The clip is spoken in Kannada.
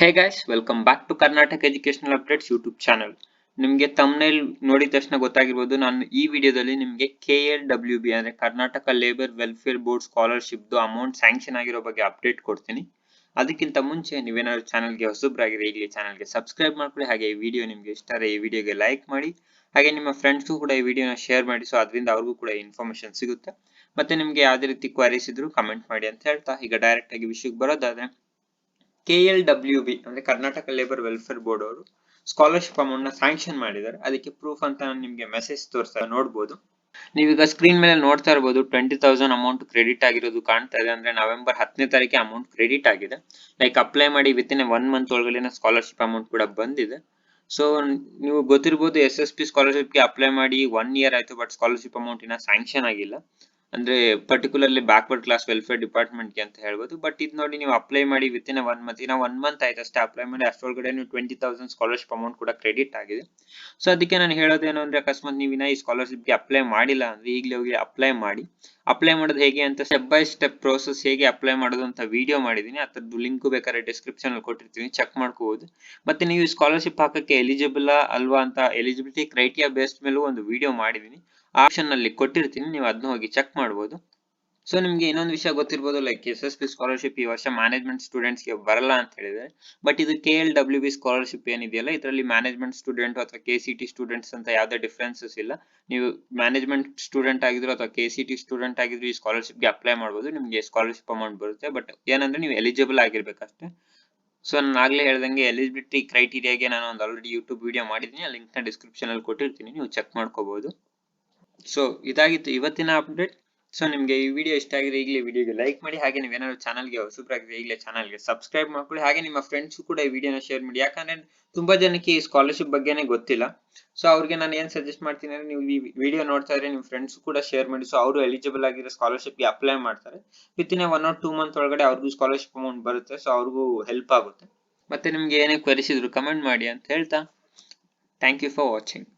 Hey guys, welcome back to Karnataka Educational Updates YouTube channel. ನಿಮಗೆ thumbnail ನೋಡಿದ ತಕ್ಷಣ ಗೊತ್ತಾಗಿರಬಹುದು ನಾನು ಈ ವಿಡಿಯೋದಲ್ಲಿ ನಿಮಗೆ KLWB ಅಂದ್ರೆ Karnataka labour welfare board scholarship ದು ಅಮೌಂಟ್ ಸ್ಯಾಂಕ್ಷನ್ ಆಗಿರೋ ಬಗ್ಗೆ ಅಪ್ಡೇಟ್ ಕೊಡ್ತೀನಿ. ಅದಕ್ಕಿಂತ ಮುಂಚೆ ನೀವೇನಾದರೂ ಚಾನೆಲ್ಗೆ ಹೊಸಬ್ರಾಗಿದ್ರೆ ಈಗಲೇ ಚಾನೆಲ್ಗೆ ಸಬ್ಸ್ಕ್ರೈಬ್ ಮಾಡ್ಕೊಳ್ಳಿ. ಹಾಗೆ ಈ ವಿಡಿಯೋ ನಿಮಗೆ ಇಷ್ಟ ಆದರೆ ಈ ವಿಡಿಯೋಗೆ ಲೈಕ್ ಮಾಡಿ. ಹಾಗೆ ನಿಮ್ಮ ಫ್ರೆಂಡ್ಸ್ಗೂ ಕೂಡ ಈ ವಿಡಿಯೋನ ಶೇರ್ ಮಾಡಿ, ಸೊ ಅದರಿಂದ ಅವ್ರಿಗೂ ಕೂಡ ಇನ್ಫಾರ್ಮೇಶನ್ ಸಿಗುತ್ತೆ. ಮತ್ತೆ ನಿಮಗೆ ಯಾವುದೇ ರೀತಿ ಕ್ವೈರೀಸ್ ಇದ್ರೂ ಕಮೆಂಟ್ ಮಾಡಿ ಅಂತ ಹೇಳ್ತಾ ಈಗ ಡೈರೆಕ್ಟ್ ಆಗಿ ವಿಷಯಕ್ಕೆ ಬರೋದಾದ್ರೆ KLWB ಅಂದ್ರೆ ಕರ್ನಾಟಕ ಲೇಬರ್ ವೆಲ್ಫೇರ್ ಬೋರ್ಡ್ ಅವರು ಸ್ಕಾಲರ್ಶಿಪ್ ಅಮೌಂಟ್ ನ ಸ್ಯಾಂಕ್ಷನ್ ಮಾಡಿದ್ದಾರೆ. ಅದಕ್ಕೆ ಪ್ರೂಫ್ ಅಂತ ನಾನು ನಿಮಗೆ ಮೆಸೇಜ್ ತೋರಿಸ್ತಾ ನೋಡಬಹುದು. ನೀವೀಗ ಸ್ಕ್ರೀನ್ ಮೇಲೆ ನೋಡ್ತಾ ಇರಬಹುದು 20,000 ಅಮೌಂಟ್ ಕ್ರೆಡಿಟ್ ಆಗಿರೋದು ಕಾಣ್ತಾ ಇದೆ. ಅಂದ್ರೆ ನವೆಂಬರ್ 10ನೇ ತಾರೀಕಿಗೆ ಅಮೌಂಟ್ ಕ್ರೆಡಿಟ್ ಆಗಿದೆ. ಲೈಕ್ ಅಪ್ಲೈ ಮಾಡಿ ವಿತಿನ್ 1 ಮಂತ್ ಒಳಗಡೆ ಸ್ಕಾಲರ್ಶಿಪ್ ಅಮೌಂಟ್ ಕೂಡ ಬಂದಿದೆ. ಸೊ ನೀವು ಗೊತ್ತಿರಬಹುದು SSP ಸ್ಕಾಲರ್ಶಿಪ್ ಗೆ ಅಪ್ಲೈ ಮಾಡಿ 1 ಇಯರ್ ಆಯ್ತು, ಬಟ್ ಸ್ಕಾಲರ್ಶಿಪ್ ಅಮೌಂಟ್ ಇನ್ನ ಸ್ಯಾಂಕ್ಷನ್ ಆಗಿಲ್ಲ. ಅಂದ್ರೆ particularly backward class welfare department ಗೆ ಅಂತ ಹೇಳ್ಬೋದು. ಬಟ್ ಇದು ನೋಡಿ ನೀವು ಅಪ್ಲೈ ಮಾಡಿ ವಿತಿನ್ 1 ಮಂತ್, ಇನ್ನ 1 ಮಂತ್ ಆಯ್ತು ಅಷ್ಟೇ ಅಪ್ಲೈ ಮಾಡಿ, ಅಷ್ಟೊಳಗಡೆ ನೀವು 20,000 ಸ್ಕಾಲರ್ಶಿಪ್ ಅಮೌಂಟ್ ಕೂಡ ಕ್ರೆಡಿಟ್ ಆಗಿದೆ. ಸೊ ಅದಕ್ಕೆ ನಾನು ಹೇಳೋದೇನು ಅಂದ್ರೆ ಅಕಸ್ಮಾತ್ ನೀವು ಇನ್ನ ಈ ಸ್ಕಾಲರ್ಶಿಪ್ ಗೆ ಅಪ್ಲೈ ಮಾಡಿಲ್ಲ ಅಂದ್ರೆ ಈಗಲೇ ಹೋಗಿ ಅಪ್ಲೈ ಮಾಡಿ. ಅಪ್ಲೈ ಮಾಡೋದು ಹೇಗೆ ಅಂತ ಸ್ಟೆಪ್ ಬೈ ಸ್ಟೆಪ್ ಪ್ರೋಸೆಸ್ ಹೇಗೆ ಅಪ್ಲೈ ಮಾಡೋದು ಅಂತ ವಿಡಿಯೋ ಮಾಡಿದೀನಿ. ಅದರದ್ದು ಲಿಂಕ್ ಬೇಕಾದ್ರೆ ಡಿಸ್ಕ್ರಿಪ್ಷನ್ ಅಲ್ಲಿ ಕೊಟ್ಟಿರ್ತೀನಿ, ಚೆಕ್ ಮಾಡ್ಕೋಬಹುದು. ಮತ್ತೆ ನೀವು ಸ್ಕಾಲರ್ಶಿಪ್ ಹಾಕಕ್ಕೆ ಎಲಿಜಿಬಲ್ ಅಲ್ವಾ ಅಂತ ಎಲಿಜಿಬಿಲಿಟಿ ಕ್ರೈಟೀರಿಯಾ ಬೇಸ್ಡ್ ಮೇಲೂ ಒಂದು ವಿಡಿಯೋ ಮಾಡಿದೀನಿ, ಆಪ್ಷನ್ ಅಲ್ಲಿ ಕೊಟ್ಟಿರ್ತೀನಿ, ನೀವು ಅದನ್ನ ಹೋಗಿ ಚೆಕ್ ಮಾಡಬಹುದು. ಸೊ ನಿಮ್ಗೆ ಇನ್ನೊಂದು ವಿಷಯ ಗೊತ್ತಿರಬಹುದು, ಲೈಕ್ SSP ಸ್ಕಾಲರ್ಶಿಪ್ ಈ ವರ್ಷ ಮ್ಯಾನೇಜ್ಮೆಂಟ್ ಸ್ಟೂಡೆಂಟ್ಸ್ ಗೆ ಬರಲ್ಲ ಅಂತ ಹೇಳಿದ್ರೆ. ಬಟ್ ಇದು KLWB ಸ್ಕಾಲರ್ಶಿಪ್ ಏನಿದೆಯಲ್ಲ, ಇದರಲ್ಲಿ ಮ್ಯಾನೇಜ್ಮೆಂಟ್ ಸ್ಟೂಡೆಂಟ್ ಅಥವಾ KCT ಸ್ಟೂಡೆಂಟ್ಸ್ ಅಂತ ಯಾವುದೇ ಡಿಫರೆನ್ಸಸ್ ಇಲ್ಲ. ನೀವು ಮ್ಯಾನೇಜ್ಮೆಂಟ್ ಸ್ಟೂಡೆಂಟ್ ಆಗಿದ್ರು ಅಥವಾ KCT ಸ್ಟೂಡೆಂಟ್ ಆಗಿದ್ರು ಈ ಸ್ಕಾಲರ್ಶಿಪ್ ಗೆ ಅಪ್ಲೈ ಮಾಡಬಹುದು, ನಿಮಗೆ ಸ್ಕಾಲರ್ಶಿಪ್ ಅಮೌಂಟ್ ಬರುತ್ತೆ. ಬಟ್ ಏನಂದ್ರೆ ನೀವು ಎಲಿಜಿಬಲ್ ಆಗಿರ್ಬೇಕಷ್ಟೇ. ಸೊ ನಾನು ಆಗ್ಲೇ ಹೇಳ್ದಂಗೆ ಎಲಿಜಿಬಿಲಿಟಿ ಕ್ರೈಟೀರಿಯಾಗೆ ನಾನು ಒಂದು ಆಲ್ರೆಡಿ ಯೂಟ್ಯೂಬ್ ವಿಡಿಯೋ ಮಾಡಿದ್ದೀನಿ, ಆ ಲಿಂಕ್ ನ ಡಿಸ್ಕ್ರಿಪ್ಷನ್ ಅಲ್ಲಿ ಕೊಟ್ಟಿರ್ತೀನಿ, ನೀವು ಚೆಕ್ ಮಾಡ್ಕೋಬಹುದು. ಸೊ ಇದಾಗಿತ್ತು ಇವತ್ತಿನ ಅಪ್ಡೇಟ್. ಸೊ ನಿಮಗೆ ಈ ವಿಡಿಯೋ ಇಷ್ಟ ಆಗಿದೆ ಈಗಲೇ ವಿಡಿಯೋಗೆ ಲೈಕ್ ಮಾಡಿ. ಹಾಗೆ ನೀವೇನಾದ್ರು ಚಾನಲ್ಗೆ ಹೊಸಬ್ರಾಗಿದ್ರೆ ಈಗಲೇ ಚಾನಲ್ಗೆ ಸಬ್ಸ್ಕ್ರೈಬ್ ಮಾಡ್ಕೊಳ್ಳಿ. ಹಾಗೆ ನಿಮ್ಮ ಫ್ರೆಂಡ್ಸ್ ಕೂಡ ಈ ವಿಡಿಯೋನ ಶೇರ್ ಮಾಡಿ, ಯಾಕಂದ್ರೆ ತುಂಬಾ ಜನಕ್ಕೆ ಈ ಸ್ಕಾಲರ್ಶಿಪ್ ಬಗ್ಗೆನೇ ಗೊತ್ತಿಲ್ಲ. ಸೊ ಅವ್ರಿಗೆ ನಾನು ಏನ್ ಸಜೆಸ್ಟ್ ಮಾಡ್ತೀನಿ ಅಂದ್ರೆ, ನೀವು ಈ ವಿಡಿಯೋ ನೋಡ್ತಾ ಇದ್ರೆ ನಿಮ್ಮ ಫ್ರೆಂಡ್ಸ್ ಕೂಡ ಶೇರ್ ಮಾಡಿ. ಸೊ ಅವರು ಎಲಿಜಿಬಲ್ ಆಗಿರೋ ಸ್ಕಾಲರ್ಶಿಪ್ ಗೆ ಅಪ್ಲೈ ಮಾಡ್ತಾರೆ. ವಿತಿನ್ 1 or 2 ಮಂತ್ ಒಳಗಡೆ ಅವ್ರಿಗೂ ಸ್ಕಾಲರ್ಶಿಪ್ ಅಮೌಂಟ್ ಬರುತ್ತೆ. ಸೊ ಅವ್ರಿಗೂ ಹೆಲ್ಪ್ ಆಗುತ್ತೆ. ಮತ್ತೆ ನಿಮ್ಗೆ ಏನೇ ಕ್ವೆರೀಸ್ ಇದ್ರು ಕಮೆಂಟ್ ಮಾಡಿ ಅಂತ ಹೇಳ್ತಾ ಥ್ಯಾಂಕ್ ಯು ಫಾರ್ ವಾಚಿಂಗ್.